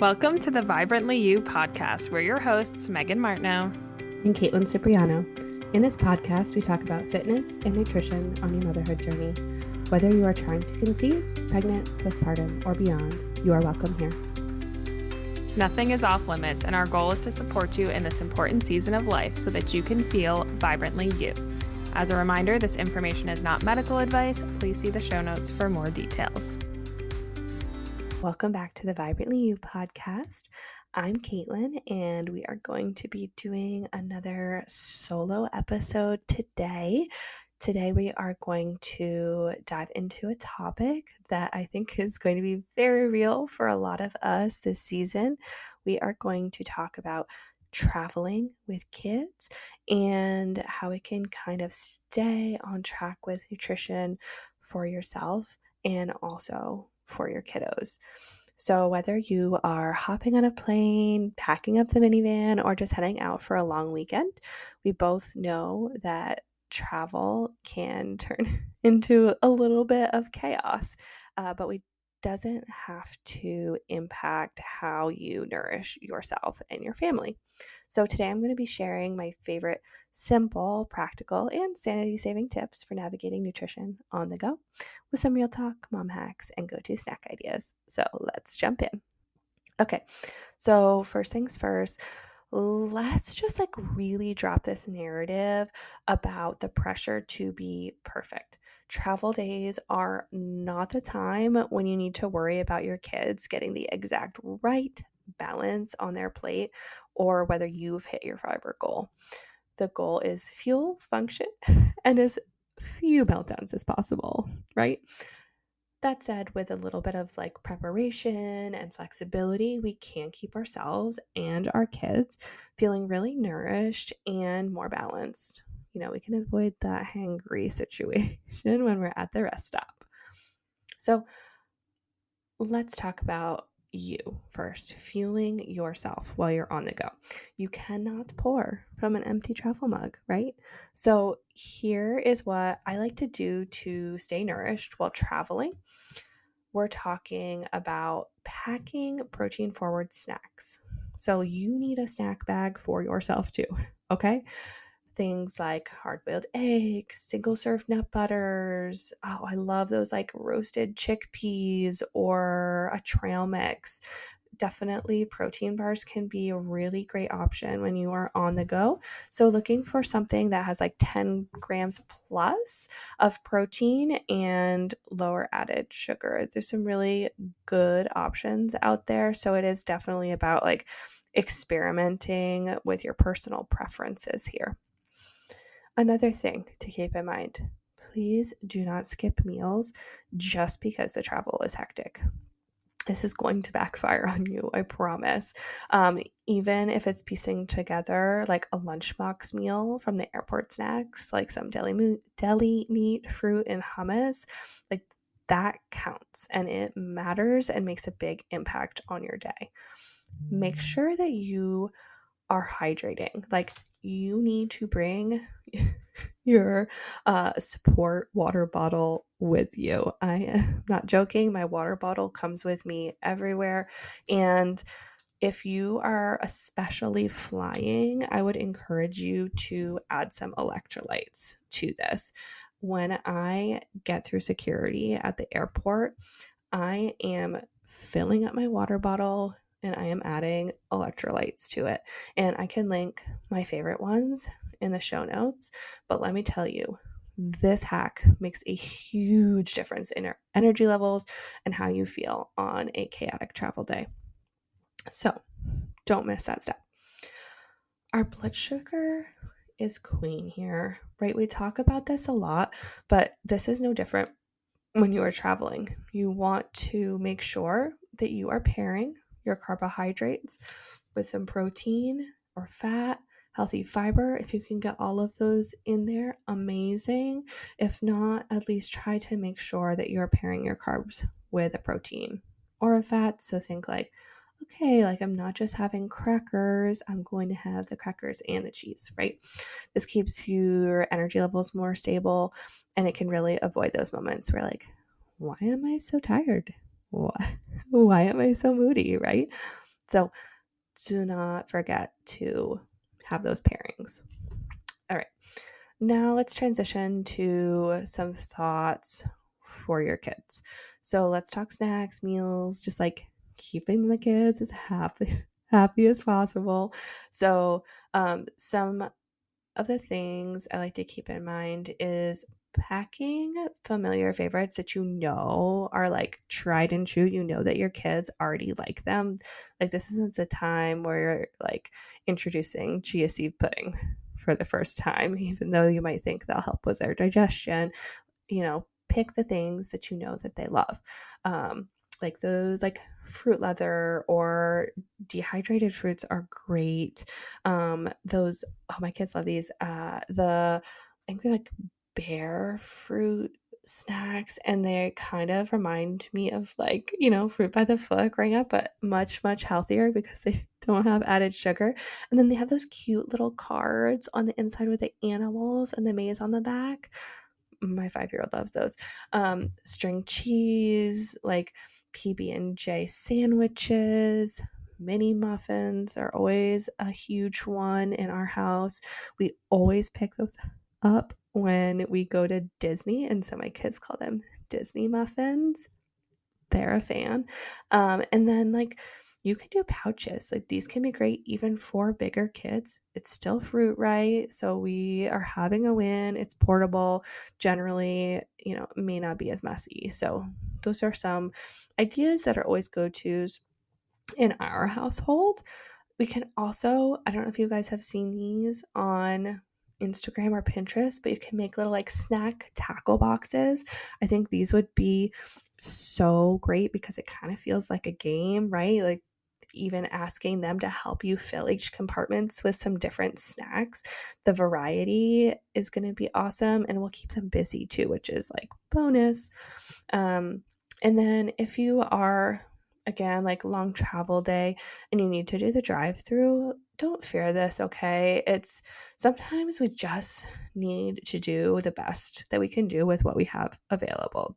Welcome to the Vibrantly You podcast. We're your hosts, Megan Martineau and Caitlin Cipriano. In this podcast, we talk about fitness and nutrition on your motherhood journey. Whether you are trying to conceive, pregnant, postpartum, or beyond, you are welcome here. Nothing is off limits, and our goal is to support you in this important season of life so that you can feel vibrantly you. As a reminder, this information is not medical advice. Please see the show notes for more details. Welcome back to the Vibrantly You podcast. I'm Caitlin, and we are going to be doing another solo episode today. Today, we are going to dive into a topic that I think is going to be very real for a lot of us this season. We are going to talk about traveling with kids and how it can kind of stay on track with nutrition for yourself and also for your kiddos. So whether you are hopping on a plane, packing up the minivan, or just heading out for a long weekend, we both know that travel can turn into a little bit of chaos, but it doesn't have to impact how you nourish yourself and your family. So today I'm going to be sharing my favorite simple, practical, and sanity-saving tips for navigating nutrition on the go with some real talk, mom hacks, and go-to snack ideas. So let's jump in. Okay, so first things first, let's just really drop this narrative about the pressure to be perfect. Travel days are not the time when you need to worry about your kids getting the exact right balance on their plate or whether you've hit your fiber goal. The goal is fuel, function, and as few meltdowns as possible, right? That said, with a little bit of preparation and flexibility, we can keep ourselves and our kids feeling really nourished and more balanced. We can avoid that hangry situation when we're at the rest stop. So let's talk about you first, fueling yourself while you're on the go. You cannot pour from an empty travel mug, right? So here is what I like to do to stay nourished while traveling. We're talking about packing protein forward snacks. So you need a snack bag for yourself too, okay? Things like hard-boiled eggs, single-serve nut butters. Oh, I love those roasted chickpeas or a trail mix. Definitely protein bars can be a really great option when you are on the go. So looking for something that has 10 grams plus of protein and lower added sugar. There's some really good options out there. So it is definitely about experimenting with your personal preferences here. Another thing to keep in mind, please do not skip meals just because the travel is hectic. This is going to backfire on you, I promise. Even if it's piecing together a lunchbox meal from the airport snacks, some deli meat, fruit, and hummus, that counts and it matters and makes a big impact on your day. Make sure that you are hydrating. You need to bring your support water bottle with you. I am not joking. My water bottle comes with me everywhere. And if you are especially flying, I would encourage you to add some electrolytes to this. When I get through security at the airport, I am filling up my water bottle and I am adding electrolytes to it. And I can link my favorite ones in the show notes. But let me tell you, this hack makes a huge difference in our energy levels and how you feel on a chaotic travel day. So don't miss that step. Our blood sugar is queen here, right? We talk about this a lot, but this is no different when you are traveling. You want to make sure that you are pairing your carbohydrates with some protein or fat, healthy fiber. If you can get all of those in there, amazing. If not, at least try to make sure that you're pairing your carbs with a protein or a fat. So think okay, I'm not just having crackers, I'm going to have the crackers and the cheese, right? This keeps your energy levels more stable, and it can really avoid those moments where why am I so tired? Why am I so moody, right? So do not forget to have those pairings. All right. Now let's transition to some thoughts for your kids. So let's talk snacks, meals, just like keeping the kids as happy as possible. So some of the things I like to keep in mind is packing familiar favorites that you know are like tried and true. You know that your kids already like them. Like, this isn't the time where you're like introducing chia seed pudding for the first time, even though you might think they'll help with their digestion. Pick the things that you know that they love. Like those like fruit leather or dehydrated fruits are great. Those, oh, my kids love these. I think they're like bear fruit snacks, and they kind of remind me of like, fruit by the foot growing up, but much, much healthier because they don't have added sugar. And then they have those cute little cards on the inside with the animals and the maze on the back. My 5-year-old loves those. String cheese, like PB&J sandwiches, mini muffins are always a huge one in our house. We always pick those up when we go to Disney, and so my kids call them Disney muffins. They're a fan. And then like you can do pouches. Like, these can be great even for bigger kids. It's still fruit, right? So we are having a win. It's portable. Generally, it may not be as messy. So those are some ideas that are always go-tos in our household. We can also, I don't know if you guys have seen these on Instagram or Pinterest, but you can make little like snack tackle boxes. I think these would be so great because it kind of feels like a game, right? Like, even asking them to help you fill each compartments with some different snacks. The variety is going to be awesome, and will keep them busy too, which is like bonus. And then if you are, again, like long travel day and you need to do the drive-thru, don't fear this, okay? It's sometimes we just need to do the best that we can do with what we have available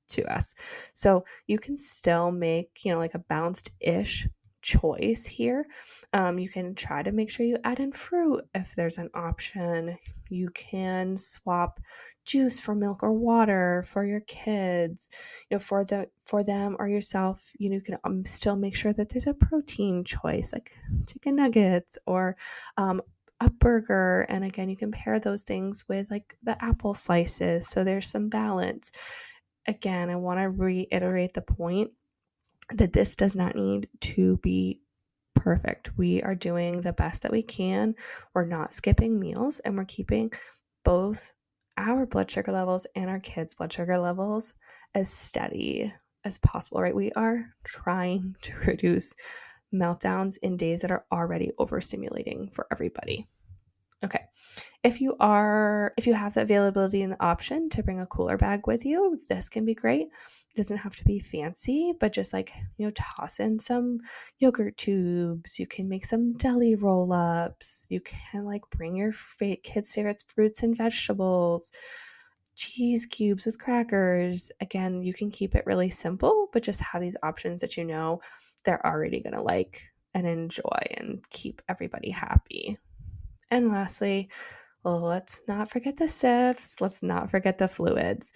to us. So you can still make, like a balanced-ish choice here. You can try to make sure you add in fruit if there's an option. You can swap juice for milk or water for your kids. For them or yourself, you can still make sure that there's a protein choice, like chicken nuggets or a burger. And again, you can pair those things with like the apple slices, so there's some balance. Again, I want to reiterate the point that this does not need to be perfect. We are doing the best that we can. We're not skipping meals, and we're keeping both our blood sugar levels and our kids' blood sugar levels as steady as possible, right? We are trying to reduce meltdowns in days that are already overstimulating for everybody. Okay. If you have the availability and the option to bring a cooler bag with you, this can be great. It doesn't have to be fancy, but just like, toss in some yogurt tubes. You can make some deli roll-ups. You can like bring your kids' favorite fruits and vegetables, cheese cubes with crackers. Again, you can keep it really simple, but just have these options that they're already going to like and enjoy and keep everybody happy. And lastly, let's not forget the sips. Let's not forget the fluids.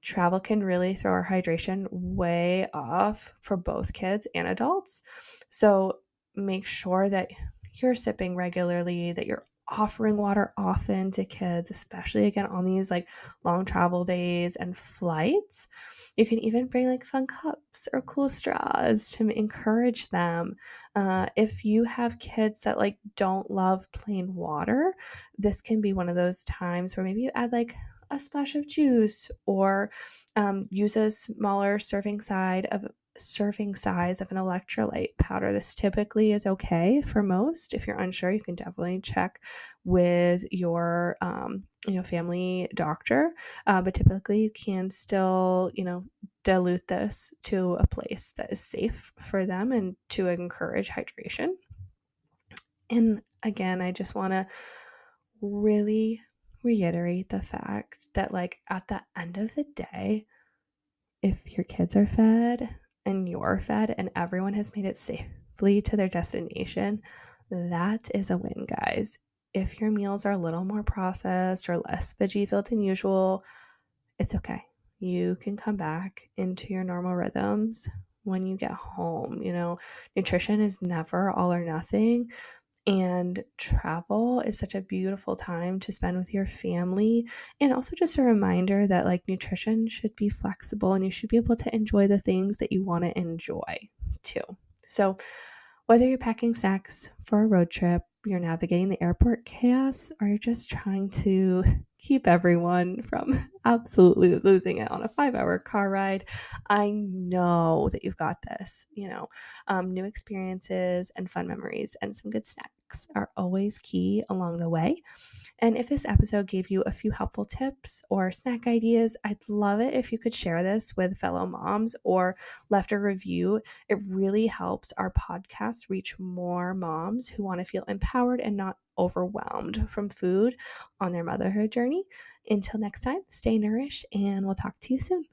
Travel can really throw our hydration way off for both kids and adults. So make sure that you're sipping regularly, that you're offering water often to kids, especially again on these like long travel days and flights. You can even bring like fun cups or cool straws to encourage them. If you have kids that like don't love plain water, this can be one of those times where maybe you add like a splash of juice, or use a smaller serving size of an electrolyte powder. This typically is okay for most. If you're unsure, you can definitely check with your family doctor, but typically you can still dilute this to a place that is safe for them and to encourage hydration. And again, I just want to really reiterate the fact that like at the end of the day, if your kids are fed and you're fed and everyone has made it safe safely to their destination, that is a win, guys. If your meals are a little more processed or less veggie filled than usual, it's okay. You can come back into your normal rhythms when you get home. Nutrition is never all or nothing. And travel is such a beautiful time to spend with your family. And also just a reminder that nutrition should be flexible and you should be able to enjoy the things that you want to enjoy too. So whether you're packing snacks for a road trip, you're navigating the airport chaos, or you're just trying to keep everyone from absolutely losing it on a 5-hour car ride, I know that you've got this. New experiences and fun memories and some good snacks are always key along the way. And if this episode gave you a few helpful tips or snack ideas, I'd love it if you could share this with fellow moms or left a review. It really helps our podcast reach more moms who want to feel empowered and not overwhelmed from food on their motherhood journey. Until next time, stay nourished and we'll talk to you soon.